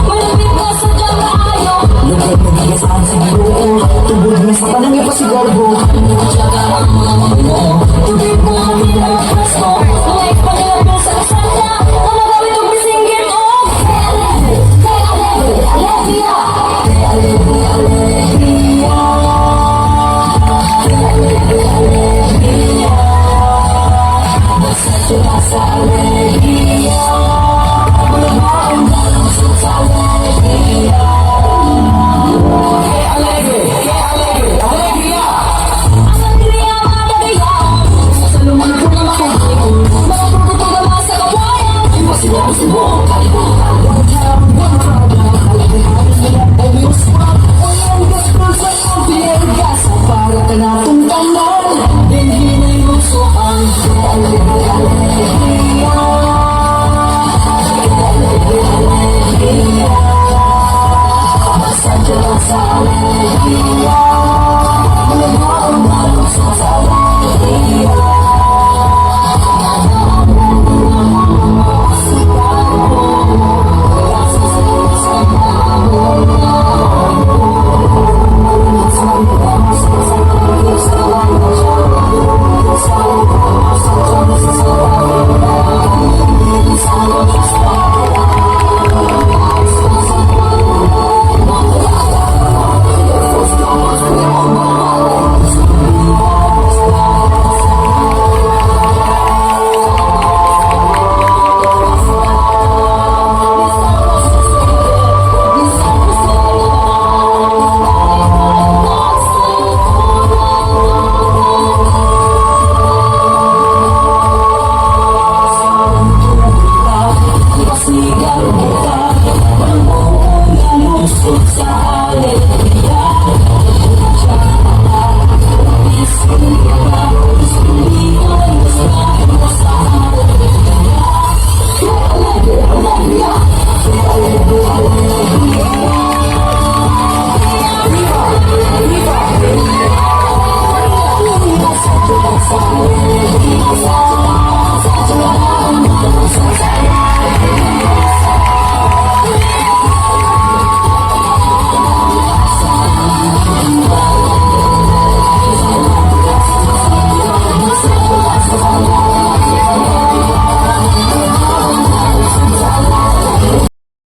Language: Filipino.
Malamig ka sa kaayo. Lugay na nagasaan sa buo. Tubod na sa panangya pa si Garbo. Tsaka ang mga mo. Tubig mo ang pinagpas mo. Mga ipaglabil sa kasala. Ang nagawin ng bisingin mo. Alegria. Basta sila sa alegria. Ang dalang sa alegria. Alegria, madagaya. Sa lumalang po ng tubig. Mga pagkutong naman sa kawayan. Iwasilang subong kalimutan. One time, one problem. Kalagahan nila ay usap. Walang gaspol sa pagbigas. Para ka na tungkalan. Hindi na yung suang. Alegria. Basta dyan sa alegria. Ang dalang sa alegria. Yeah.